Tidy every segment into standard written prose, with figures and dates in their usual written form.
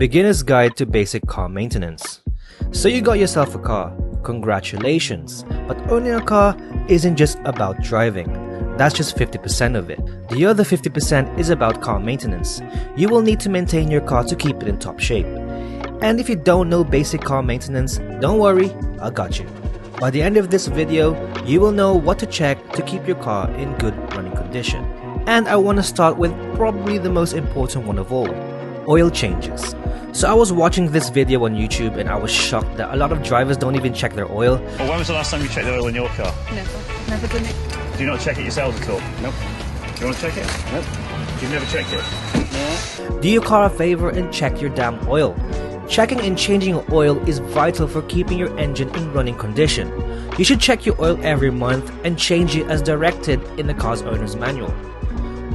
Beginner's Guide to Basic Car Maintenance. So you got yourself a car. Congratulations. But owning a car isn't just about driving. That's just 50% of it. The other 50% is about car maintenance. You will need to maintain your car to keep it in top shape. And if you don't know basic car maintenance, don't worry, I got you. By the end of this video, you will know what to check to keep your car in good running condition. And I want to start with probably the most important one of all, oil changes. So I was watching this video on YouTube and I was shocked that a lot of drivers don't even check their oil. Well, when was the last time you checked the oil in your car? Never done it. Do you not check it yourselves at all? Nope. Do you want to check it? Nope. You've never checked it? No. Do your car a favor and check your damn oil. Checking and changing your oil is vital for keeping your engine in running condition. You should check your oil every month and change it as directed in the car's owner's manual.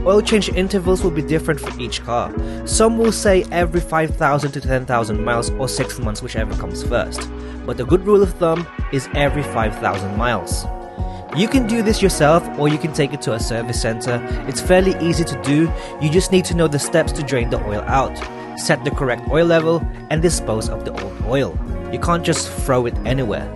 Oil change intervals will be different for each car. Some will say every 5,000 to 10,000 miles or 6 months, whichever comes first. But the good rule of thumb is every 5,000 miles. You can do this yourself or you can take it to a service center. It's fairly easy to do. You just need to know the steps to drain the oil out, set the correct oil level, and dispose of the old oil. You can't just throw it anywhere.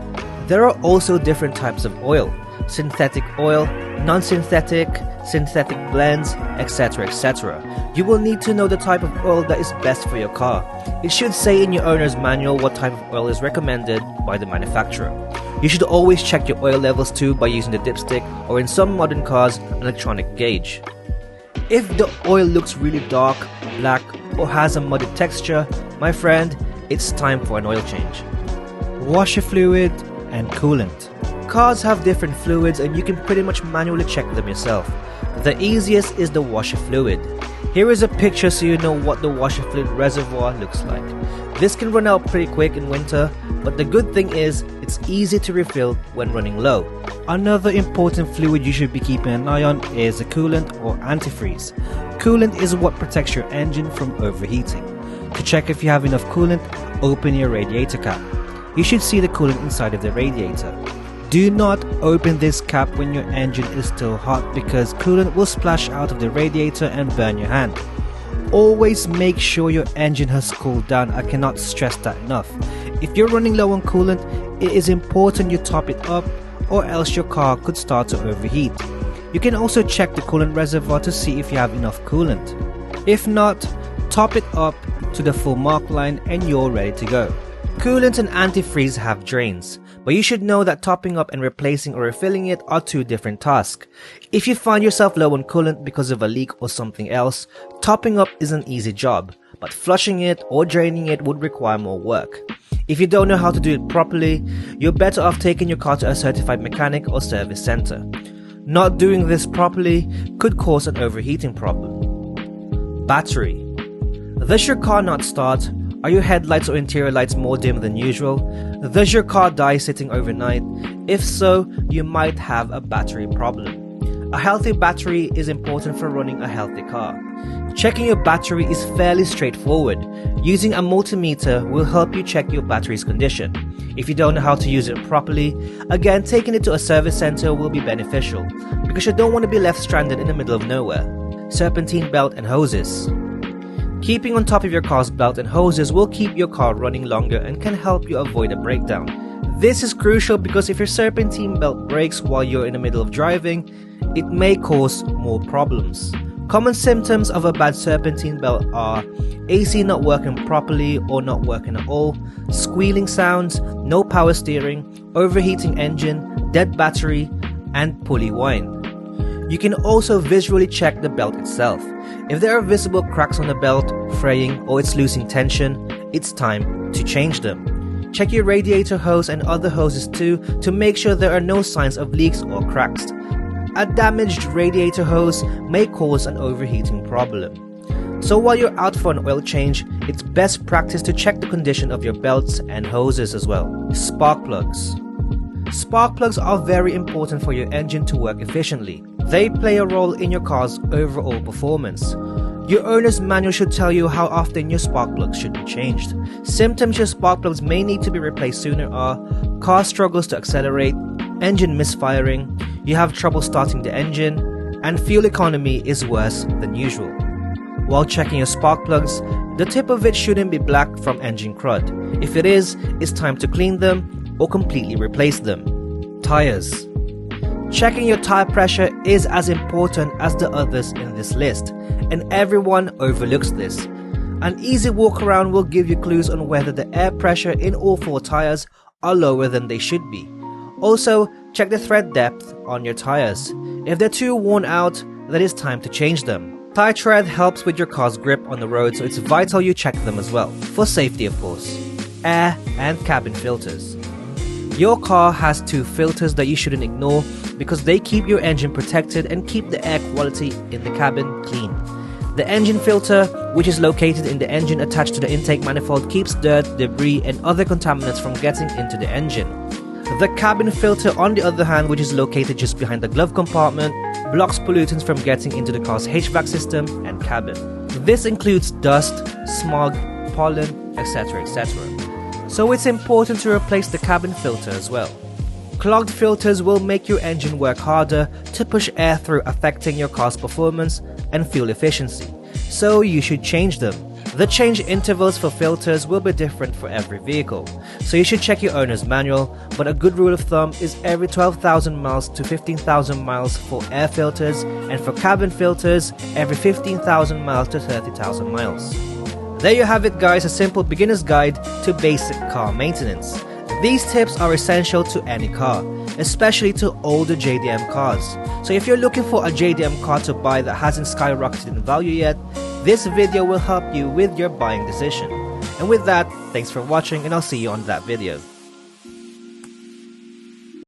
There are also different types of oil: synthetic oil, non-synthetic, synthetic blends, etc, etc. You will need to know the type of oil that is best for your car. It should say in your owner's manual what type of oil is recommended by the manufacturer. You should always check your oil levels too by using the dipstick or in some modern cars an electronic gauge. If the oil looks really dark, black, or has a muddy texture, my friend, it's time for an oil change. Washer fluid and coolant. Cars have different fluids and you can pretty much manually check them yourself. The easiest is the washer fluid. Here is a picture so you know what the washer fluid reservoir looks like. This can run out pretty quick in winter, but the good thing is it's easy to refill when running low. Another important fluid you should be keeping an eye on is a coolant or antifreeze. Coolant is what protects your engine from overheating. To check if you have enough coolant, open your radiator cap. You should see the coolant inside of the radiator. Do not open this cap when your engine is still hot because coolant will splash out of the radiator and burn your hand. Always make sure your engine has cooled down. I cannot stress that enough. If you're running low on coolant, it is important you top it up or else your car could start to overheat. You can also check the coolant reservoir to see if you have enough coolant. If not, top it up to the full mark line and you're ready to go. Coolant and antifreeze have drains, but you should know that topping up and replacing or refilling it are two different tasks. If you find yourself low on coolant because of a leak or something else, topping up is an easy job, but flushing it or draining it would require more work. If you don't know how to do it properly, you're better off taking your car to a certified mechanic or service center. Not doing this properly could cause an overheating problem. Battery. Does your car not start? Are your headlights or interior lights more dim than usual? Does your car die sitting overnight? If so, you might have a battery problem. A healthy battery is important for running a healthy car. Checking your battery is fairly straightforward. Using a multimeter will help you check your battery's condition. If you don't know how to use it properly, again, taking it to a service center will be beneficial because you don't want to be left stranded in the middle of nowhere. Serpentine belt and hoses. Keeping on top of your car's belt and hoses will keep your car running longer and can help you avoid a breakdown. This is crucial because if your serpentine belt breaks while you're in the middle of driving, it may cause more problems. Common symptoms of a bad serpentine belt are AC not working properly or not working at all, squealing sounds, no power steering, overheating engine, dead battery, and pulley whine. You can also visually check the belt itself. If there are visible cracks on the belt, fraying, or it's losing tension, it's time to change them. Check your radiator hose and other hoses too to make sure there are no signs of leaks or cracks. A damaged radiator hose may cause an overheating problem. So while you're out for an oil change, it's best practice to check the condition of your belts and hoses as well. Spark plugs. Spark plugs are very important for your engine to work efficiently. They play a role in your car's overall performance. Your owner's manual should tell you how often your spark plugs should be changed. Symptoms your spark plugs may need to be replaced sooner are car struggles to accelerate, engine misfiring, you have trouble starting the engine, and fuel economy is worse than usual. While checking your spark plugs, the tip of it shouldn't be black from engine crud. If it is, it's time to clean them or completely replace them. Tires. Checking your tire pressure is as important as the others in this list, and everyone overlooks this. An easy walk around will give you clues on whether the air pressure in all 4 tires are lower than they should be. Also, check the tread depth on your tires. If they're too worn out, then it's time to change them. Tire tread helps with your car's grip on the road, so it's vital you check them as well, for safety of course. Air and cabin filters. Your car has 2 filters that you shouldn't ignore because they keep your engine protected and keep the air quality in the cabin clean. The engine filter, which is located in the engine attached to the intake manifold, keeps dirt, debris and other contaminants from getting into the engine. The cabin filter, on the other hand, which is located just behind the glove compartment, blocks pollutants from getting into the car's HVAC system and cabin. This includes dust, smog, pollen, etc. etc. So it's important to replace the cabin filter as well. Clogged filters will make your engine work harder to push air through, affecting your car's performance and fuel efficiency, so you should change them. The change intervals for filters will be different for every vehicle, so you should check your owner's manual, but a good rule of thumb is every 12,000 miles to 15,000 miles for air filters, and for cabin filters, every 15,000 miles to 30,000 miles. There you have it guys, a simple beginner's guide to basic car maintenance. These tips are essential to any car, especially to older JDM cars. So if you're looking for a JDM car to buy that hasn't skyrocketed in value yet, this video will help you with your buying decision. And with that, thanks for watching and I'll see you on that video.